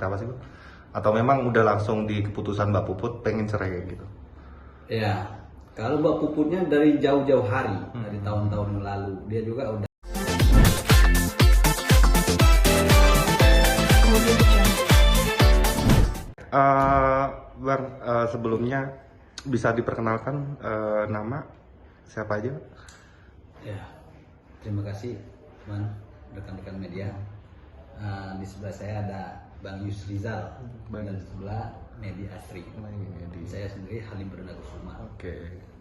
apa sih Pak? Atau memang udah langsung di keputusan Mbak Puput pengen cerai gitu? Ya, kalau Mbak Puputnya dari jauh-jauh hari, dari tahun-tahun yang lalu, dia juga udah. Bang, sebelumnya bisa diperkenalkan nama siapa aja? Ya, terima kasih teman rekan-rekan media. Di sebelah saya ada Bang Yusrizal dan di sebelah Medi Asri. Saya sendiri Halim Perdana Kusuma. Oke.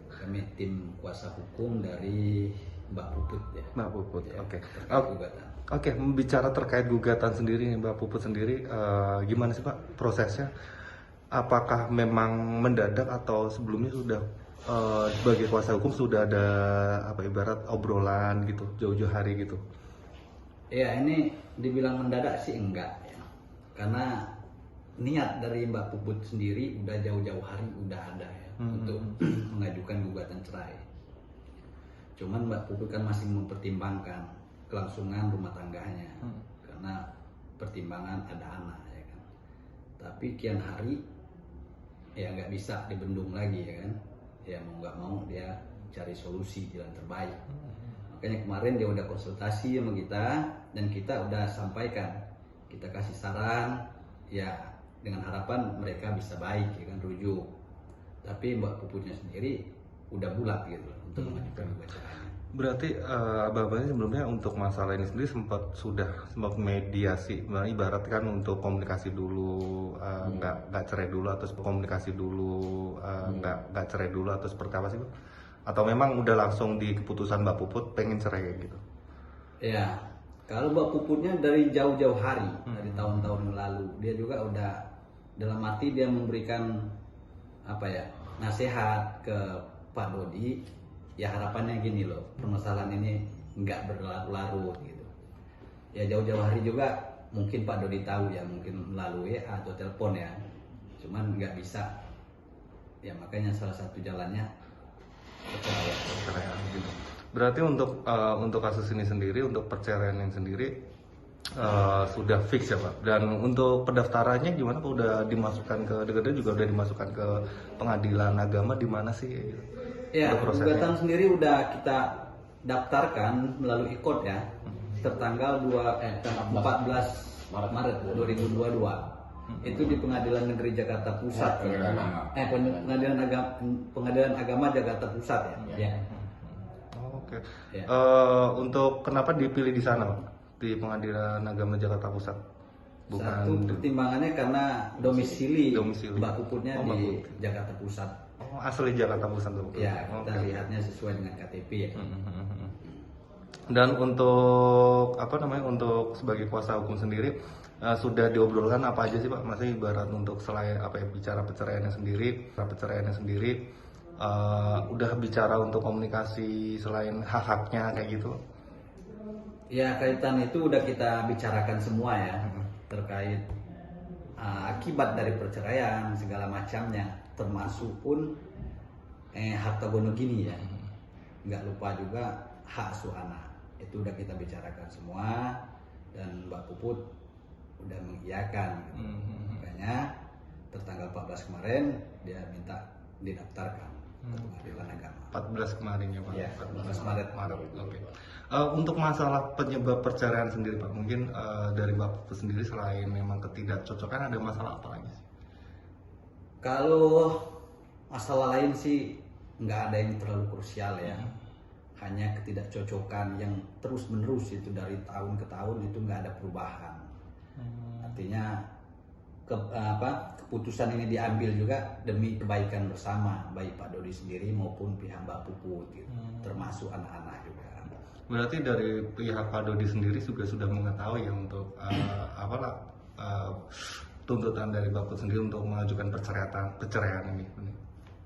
Kami tim kuasa hukum dari Mbak Puput ya. Mbak Puput, Ya, oke. gugatan. Oke, bicara terkait gugatan sendiri nih Mbak Puput sendiri, gimana sih Pak prosesnya? Apakah memang mendadak atau sebelumnya sudah sebagai kuasa hukum sudah ada apa ibarat obrolan gitu jauh-jauh hari gitu? Ya, ini dibilang mendadak sih enggak ya. Karena niat dari Mbak Puput sendiri udah jauh-jauh hari udah ada ya untuk mengajukan gugatan cerai. Cuman Mbak Puput kan masih mempertimbangkan kelangsungan rumah tangganya karena pertimbangan ada anak ya kan. Tapi kian hari ya nggak bisa dibendung lagi ya kan. Ya mau nggak mau dia cari solusi jalan terbaik. Makanya kemarin dia udah konsultasi sama kita dan kita udah sampaikan, kita kasih saran ya dengan harapan mereka bisa baik ya kan, rujuk. Tapi Mbak Puputnya sendiri udah bulat gitu untuk mengajukan gugatan. Berarti abang-abangnya sebelumnya untuk masalah ini sendiri sudah sempat mediasi, ibarat kan untuk komunikasi dulu, nggak cerai dulu atau komunikasi dulu, nggak cerai dulu atau seperti apa sih Pak? Atau memang udah langsung di keputusan Mbak Puput pengen cerai gitu? Ya, kalau Mbak Puputnya dari jauh-jauh hari, dari tahun-tahun yang lalu, dia juga udah dalam arti dia memberikan apa ya nasihat ke Pak Dodi. Ya harapannya gini loh, permasalahan ini nggak berlarut-larut gitu. Ya jauh-jauh hari juga mungkin Pak Dodi tahu ya, mungkin melalui atau telepon ya. Cuman nggak bisa. Ya makanya salah satu jalannya Perceraian gitu. Berarti untuk kasus ini sendiri, untuk perceraian yang sendiri sudah fix ya Pak. Dan untuk pendaftarannya gimana Pak? Udah dimasukkan ke DKD juga udah dimasukkan ke pengadilan agama di mana sih? ya, gugatan sendiri udah kita daftarkan melalui IKOD ya, tertanggal 14 Maret 2022. Itu di Pengadilan Negeri Jakarta Pusat. Pengadilan Agama Jakarta Pusat ya. Oke. Ya. Untuk kenapa dipilih di sana Pak? Di Pengadilan Agama Jakarta Pusat? Satu pertimbangannya karena domisili Mbak Puputnya Mbak di Puput. Jakarta Pusat. Oh, asli Jakarta Pusat tuh. Ya, kita lihatnya sesuai dengan KTP ya. Dan untuk apa namanya, untuk sebagai kuasa hukum sendiri sudah diobrolkan apa aja sih Pak? Masih ibarat untuk selain apa ya, bicara perceraiannya sendiri, udah bicara untuk komunikasi selain hak-haknya kayak gitu? Ya, kaitan itu udah kita bicarakan semua ya, terkait akibat dari perceraian segala macamnya, termasuk pun harta gono gini ya. Nggak lupa juga hak asuh anak. Itu udah kita bicarakan semua dan Mbak Puput udah mengiyakan gitu. Makanya tertanggal 14 kemarin dia minta didaftarkan ke Pengadilan Agama. 14 kemarin ya Pak? Ya, 14 Maret. Oke. Untuk masalah penyebab perceraian sendiri Pak, mungkin dari Mbak Puput sendiri selain memang ketidakcocokan ada masalah apa lagi sih? Kalau masalah lain sih nggak ada yang terlalu krusial ya. Hanya ketidakcocokan yang terus menerus itu dari tahun ke tahun itu nggak ada perubahan. Artinya keputusan ini diambil juga demi kebaikan bersama, baik Pak Dodi sendiri maupun pihak Mbak Puput gitu, termasuk anak-anak juga. Berarti dari pihak Pak Dodi sendiri juga sudah mengetahui ya untuk tuntutan dari Bapak sendiri untuk mengajukan perceraian ini.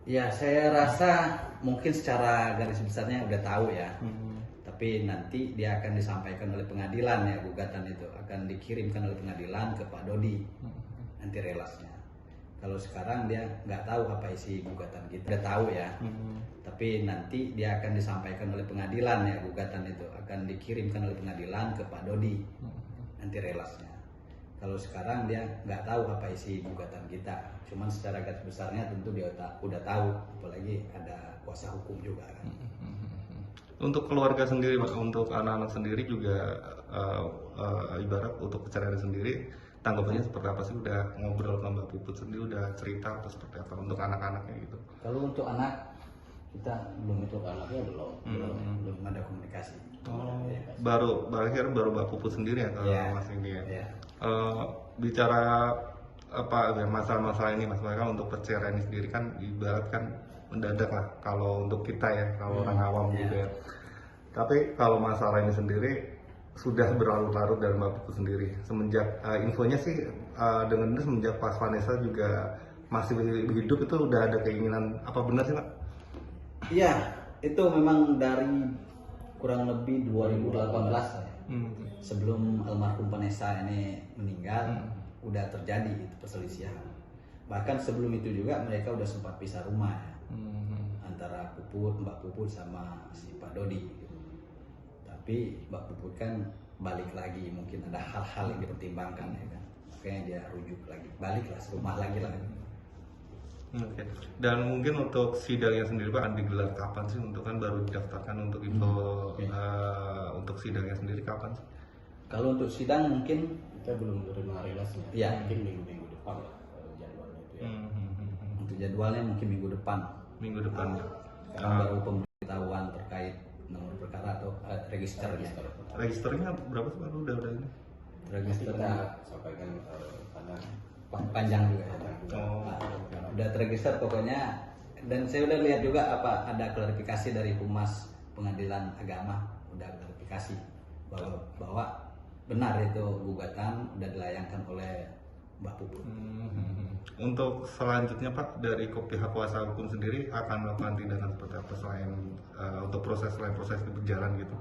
Ya, saya rasa mungkin secara garis besarnya udah tahu ya. Tapi nanti dia akan disampaikan oleh pengadilan ya, gugatan itu akan dikirimkan oleh pengadilan ke Pak Dodi nanti relasnya. Kalau sekarang dia nggak tahu apa isi gugatan kita, udah tahu ya. Tapi nanti dia akan disampaikan oleh pengadilan ya, gugatan itu akan dikirimkan oleh pengadilan ke Pak Dodi nanti relasnya. Kalau sekarang dia nggak tahu apa isi gugatan kita, cuman secara garis besarnya tentu dia udah tahu, apalagi ada kuasa hukum juga kan. Untuk keluarga sendiri, Pak, untuk anak-anak sendiri juga ibarat untuk perceraian sendiri tanggapannya seperti apa sih? Udah ngobrol sama Mbak Puput sendiri, udah cerita atau seperti apa untuk anak-anaknya gitu? Kalau untuk anak kita belum, itu anaknya belum ada komunikasi. Baru Mbak Puput sendiri ya kalau Iya. Mas ini ya. Iya. Bicara apa ya, masalah-masalah ini Mas, mereka untuk perceraian ini sendiri kan ibarat kan mendadak lah kalau untuk kita ya, kalau orang awam Iya. gitu ya. Tapi kalau masalah ini sendiri sudah berlarut-larut dari Mbak Puput sendiri semenjak infonya sih dengan itu semenjak pas Vanessa juga masih hidup itu udah ada keinginan, apa benar sih Pak? Iya, itu memang dari kurang lebih 2018 ya. Sebelum almarhum Vanessa ini meninggal, udah terjadi itu perselisihan. Bahkan sebelum itu juga mereka udah sempat pisah rumah ya. Antara Mbak Puput sama si Pak Dodi. Tapi Mbak Puput kan balik lagi, mungkin ada hal-hal yang dipertimbangkan ya kan. Makanya dia rujuk lagi, baliklah serumah lagi lah. Oke. Dan mungkin untuk sidangnya sendiri Pak akan digelar kapan sih? Untuk kan baru didaftarkan untuk info untuk sidangnya sendiri kapan sih? Kalau untuk sidang mungkin Kita belum menerima rilasnya. Iya. Mungkin minggu-minggu depan lah jadwalnya itu ya. untuk jadwalnya mungkin minggu depan. Minggu depan. Karena baru pemberitahuan terkait nomor perkara atau registernya. Registernya berapa sih Pak? Udah ini? Nanti Registernya kita sampaikan karena panjang juga ya. Oh. Nah, udah terregister pokoknya, dan saya udah lihat juga apa ada klarifikasi dari Humas Pengadilan Agama, udah klarifikasi bahwa benar itu gugatan udah dilayangkan oleh Mbak Puput. Untuk selanjutnya Pak dari pihak kuasa hukum sendiri akan melakukan tindakan seperti apa selain untuk selain proses itu berjalan gitu?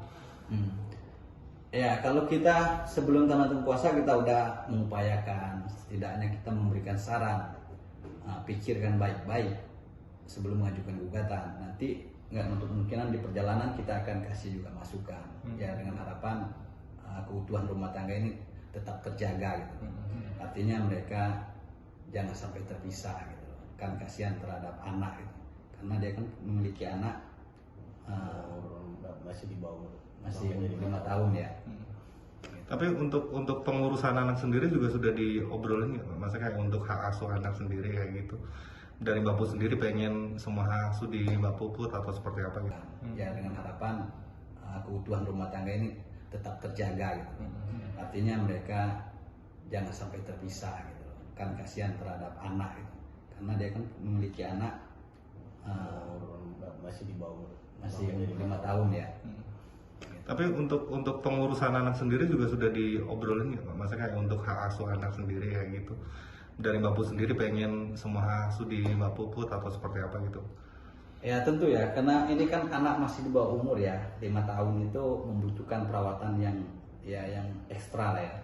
Ya, kalau kita sebelum tanda tangan kuasa kita udah mengupayakan, setidaknya kita memberikan saran, pikirkan baik-baik sebelum mengajukan gugatan. Nanti nggak menutup kemungkinan di perjalanan kita akan kasih juga masukan, ya dengan harapan keutuhan rumah tangga ini tetap terjaga gitu. Artinya mereka jangan sampai terpisah gitu, kan kasihan terhadap anak gitu. Karena dia kan memiliki anak masih di bawah masih 5 tahun ya. Tapi untuk pengurusan anak sendiri juga sudah diobrolin nggak Pak? Maksudnya kayak untuk hak asuh anak sendiri kayak gitu. Dari Mbak Puput sendiri pengen semua hak asuh di Mbak Puput atau seperti apa gitu? Ya dengan harapan keutuhan rumah tangga ini tetap terjaga gitu. Artinya mereka jangan sampai terpisah gitu. Kan kasihan terhadap anak gitu. Karena dia kan memiliki anak masih di bawah masih 5 tahun ya. Tapi untuk pengurusan anak sendiri juga sudah diobrolin nggak Pak? Maksudnya kayak untuk hak asuh anak sendiri kayak gitu. Dari Mbak Puput sendiri pengen semua hak asuh di Mbak Puput atau seperti apa gitu? Ya tentu ya, karena ini kan anak masih di bawah umur ya, 5 tahun itu membutuhkan perawatan yang ekstra lah ya.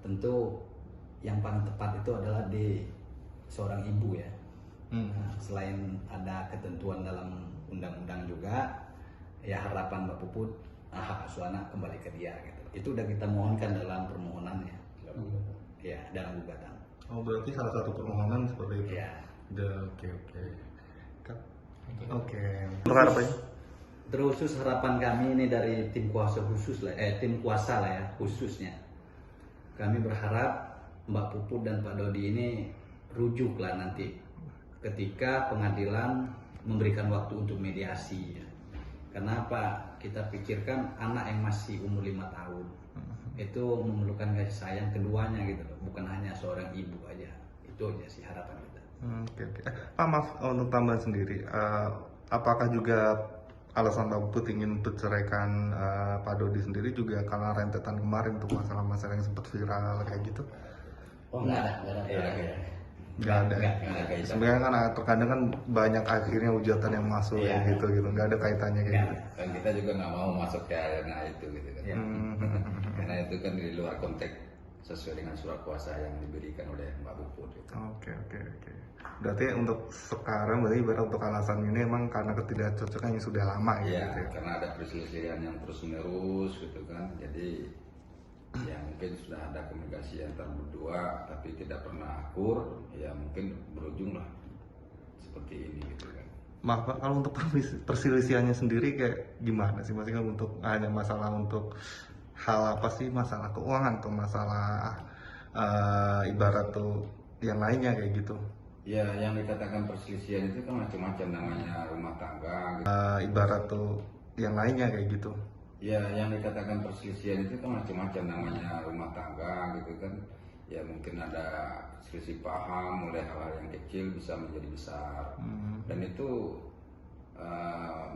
Tentu yang paling tepat itu adalah di seorang ibu ya. Nah, selain ada ketentuan dalam undang-undang juga, ya harapan Mbak Puput hak asuh anak kembali ke dia gitu. Itu udah kita mohonkan dalam permohonannya. Ya, dalam gugatan. Oh berarti salah satu permohonan seperti itu? Ya. Oke. Harapannya? Terkhusus harapan kami ini dari tim kuasa khusus lah, tim kuasa lah ya khususnya. Kami berharap Mbak Puput dan Pak Dodi ini rujuk lah nanti ketika pengadilan memberikan waktu untuk mediasi. Kenapa? Kita pikirkan anak yang masih umur 5 tahun itu memerlukan kasih sayang keduanya gitu loh, bukan hanya seorang ibu aja. Itu aja sih harapan kita. Oke. Pak, maaf untuk tambahan sendiri, apakah juga alasan Pak Puput ingin menceraikan Pak Dodi sendiri juga karena rentetan kemarin untuk masalah-masalah yang sempat viral kayak gitu? Oh enggak ada. Nggak ada. Sebenarnya kan terkadang kan banyak akhirnya hujatan yang masuk Iya. kayak gitu, nggak ada kaitannya kayak gitu. Dan kita juga nggak mau masuk ke arena itu gitu kan. Karena itu kan di luar konteks sesuai dengan surat kuasa yang diberikan oleh Mbak Puput. Gitu. Oke. Berarti untuk sekarang berarti ibarat untuk alasan ini emang karena ketidakcocokan yang sudah lama gitu Iya, ya. karena ada perselisihan yang terus menerus gitu kan. Jadi ya mungkin sudah ada komunikasi antar berdua tapi tidak pernah akur, ya mungkin berujung lah seperti ini gitu kan. Maaf Pak, kalau untuk perselisihannya sendiri kayak gimana sih? Maksudnya untuk hanya masalah untuk hal apa sih? Masalah keuangan atau masalah ibarat tuh yang lainnya kayak gitu? Ya yang dikatakan perselisihan itu kan macam-macam, namanya rumah tangga gitu. Ibarat tuh yang lainnya kayak gitu? Ya yang dikatakan perselisihan itu kan macam-macam, namanya rumah tangga gitu kan. Ya mungkin ada selisih paham, mulai hal-hal yang kecil bisa menjadi besar. Dan itu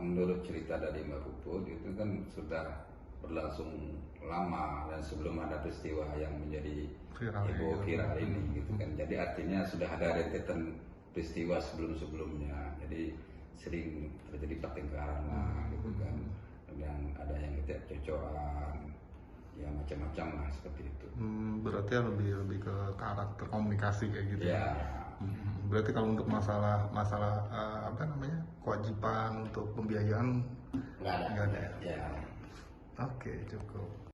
menurut cerita dari Mbak Puput itu kan sudah berlangsung lama dan sebelum ada peristiwa yang menjadi viral ini gitu kan. Jadi artinya sudah ada rentetan peristiwa sebelum-sebelumnya. Jadi sering terjadi pertengkaran lah gitu kan. Dan ada yang ketidakcocokan, ya macam-macam lah seperti itu. Berarti ya lebih ke karakter komunikasi kayak gitu. Ya. Berarti kalau untuk masalah apa namanya kewajiban untuk pembiayaan Nggak ada. nggak ada. Ya. Oke, cukup.